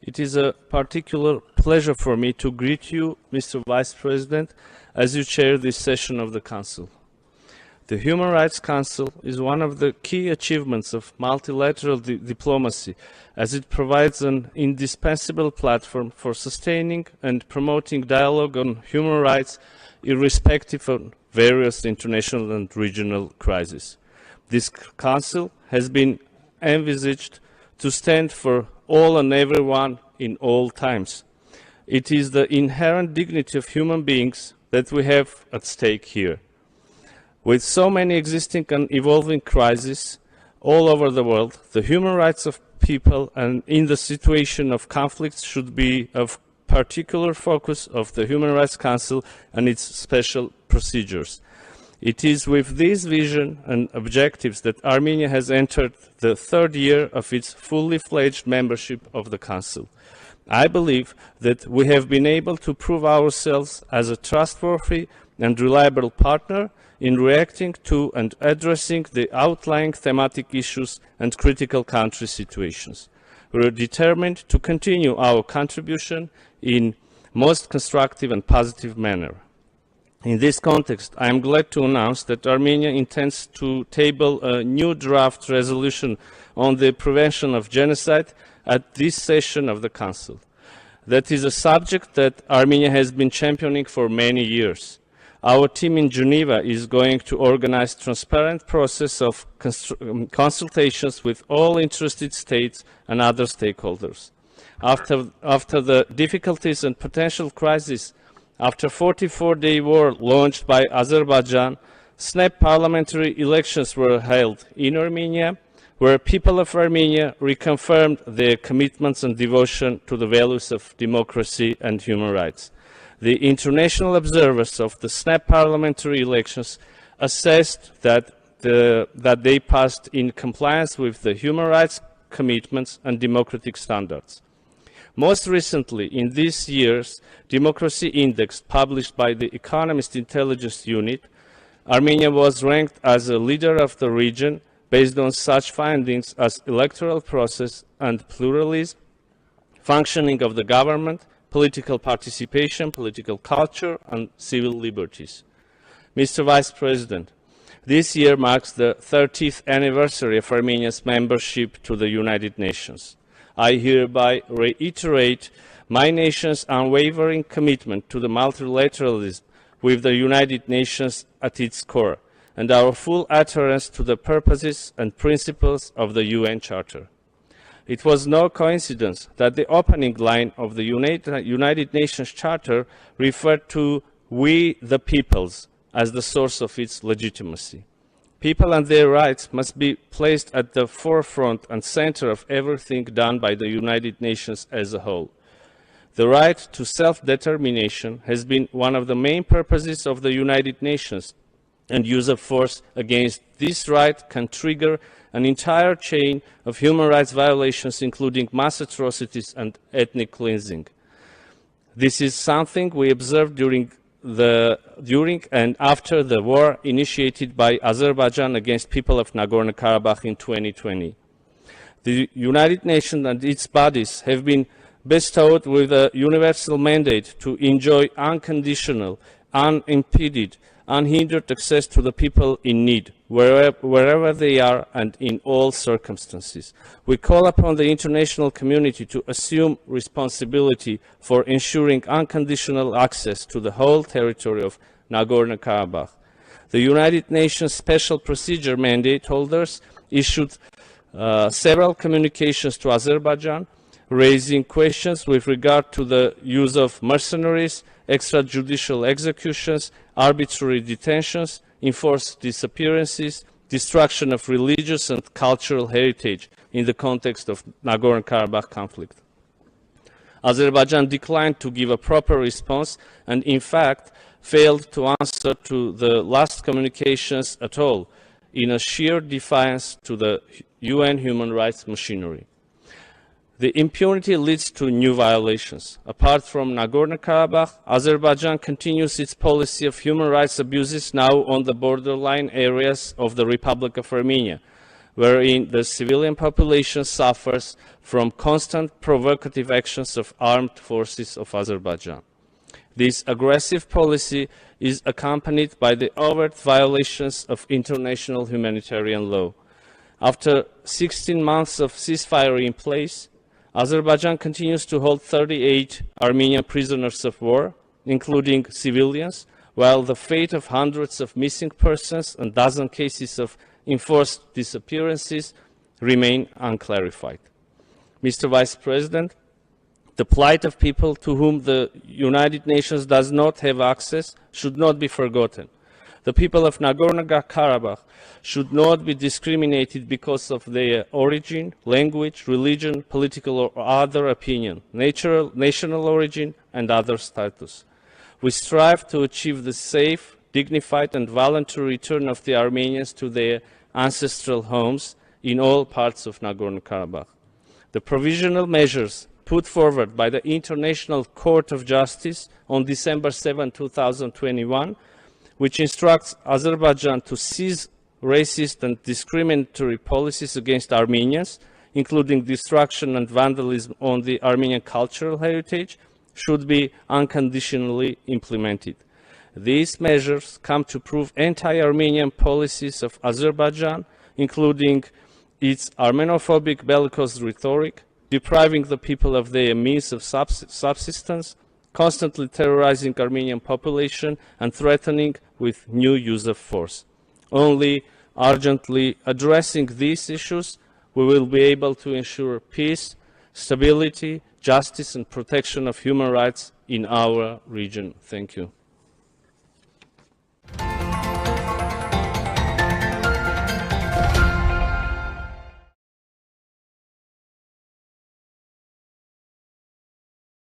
It is a particular pleasure for me to greet you, Mr. Vice President, as you chair this session of the Council. The Human Rights Council is one of the key achievements of multilateral diplomacy, as it provides an indispensable platform for sustaining and promoting dialogue on human rights, irrespective of various international and regional crises. This Council has been envisaged to stand for all and everyone in all times. It is the inherent dignity of human beings that we have at stake here. With so many existing and evolving crises all over the world, the human rights of people and in the situation of conflicts should be of particular focus of the Human Rights Council and its special procedures. It is with this vision and objectives that Armenia has entered the third year of its fully fledged membership of the Council. I believe that we have been able to prove ourselves as a trustworthy and reliable partner in reacting to and addressing the outlying thematic issues and critical country situations. We are determined to continue our contribution in most constructive and positive manner. In this context, I am glad to announce that Armenia intends to table a new draft resolution on the prevention of genocide at this session of the Council. That is a subject that Armenia has been championing for many years. Our team in Geneva is going to organize a transparent process of consultations with all interested states and other stakeholders. After the difficulties and potential crises, after 44-day war launched by Azerbaijan, snap parliamentary elections were held in Armenia, where people of Armenia reconfirmed their commitments and devotion to the values of democracy and human rights. The international observers of the snap parliamentary elections assessed that they passed in compliance with the human rights commitments and democratic standards. Most recently, in this year's Democracy Index published by the Economist Intelligence Unit, Armenia was ranked as a leader of the region based on such findings as electoral process and pluralism, functioning of the government, political participation, political culture, and civil liberties. Mr. Vice President, this year marks the 30th anniversary of Armenia's membership to the United Nations. I hereby reiterate my nation's unwavering commitment to the multilateralism with the United Nations at its core, and our full adherence to the purposes and principles of the UN Charter. It was no coincidence that the opening line of the United Nations Charter referred to "we the peoples" as the source of its legitimacy. People and their rights must be placed at the forefront and center of everything done by the United Nations as a whole. The right to self-determination has been one of the main purposes of the United Nations, and use of force against this right can trigger an entire chain of human rights violations, including mass atrocities and ethnic cleansing. This is something we observed during and after the war initiated by Azerbaijan against people of Nagorno-Karabakh in 2020. The United Nations and its bodies have been bestowed with a universal mandate to enjoy unconditional, unimpeded, unhindered access to the people in need, wherever they are and in all circumstances. We call upon the international community to assume responsibility for ensuring unconditional access to the whole territory of Nagorno-Karabakh. The United Nations Special Procedure Mandate holders issued several communications to Azerbaijan, raising questions with regard to the use of mercenaries, extrajudicial executions, arbitrary detentions, enforced disappearances, destruction of religious and cultural heritage in the context of Nagorno-Karabakh conflict. Azerbaijan declined to give a proper response and, in fact, failed to answer to the last communications at all, in a sheer defiance to the UN human rights machinery. The impunity leads to new violations. Apart from Nagorno-Karabakh, Azerbaijan continues its policy of human rights abuses now on the borderline areas of the Republic of Armenia. wherein the civilian population suffers from constant provocative actions of armed forces of Azerbaijan. This aggressive policy is accompanied by the overt violations of international humanitarian law. After 16 months of ceasefire in place, Azerbaijan continues to hold 38 Armenian prisoners of war, including civilians, while the fate of hundreds of missing persons and dozen cases of enforced disappearances remain unclarified. Mr. Vice President, the plight of people to whom the United Nations does not have access should not be forgotten. The people of Nagorno-Karabakh should not be discriminated because of their origin, language, religion, political or other opinion, national origin, and other status. We strive to achieve the safe, dignified, and voluntary return of the Armenians to their ancestral homes in all parts of Nagorno-Karabakh. The provisional measures put forward by the International Court of Justice on December 7, 2021, which instructs Azerbaijan to cease racist and discriminatory policies against Armenians, including destruction and vandalism on the Armenian cultural heritage, should be unconditionally implemented. These measures come to prove anti-Armenian policies of Azerbaijan, including its Armenophobic bellicose rhetoric, depriving the people of their means of subsistence, constantly terrorizing Armenian population, and threatening with new use of force. Only urgently addressing these issues, we will be able to ensure peace, stability, justice, and protection of human rights in our region. Thank you.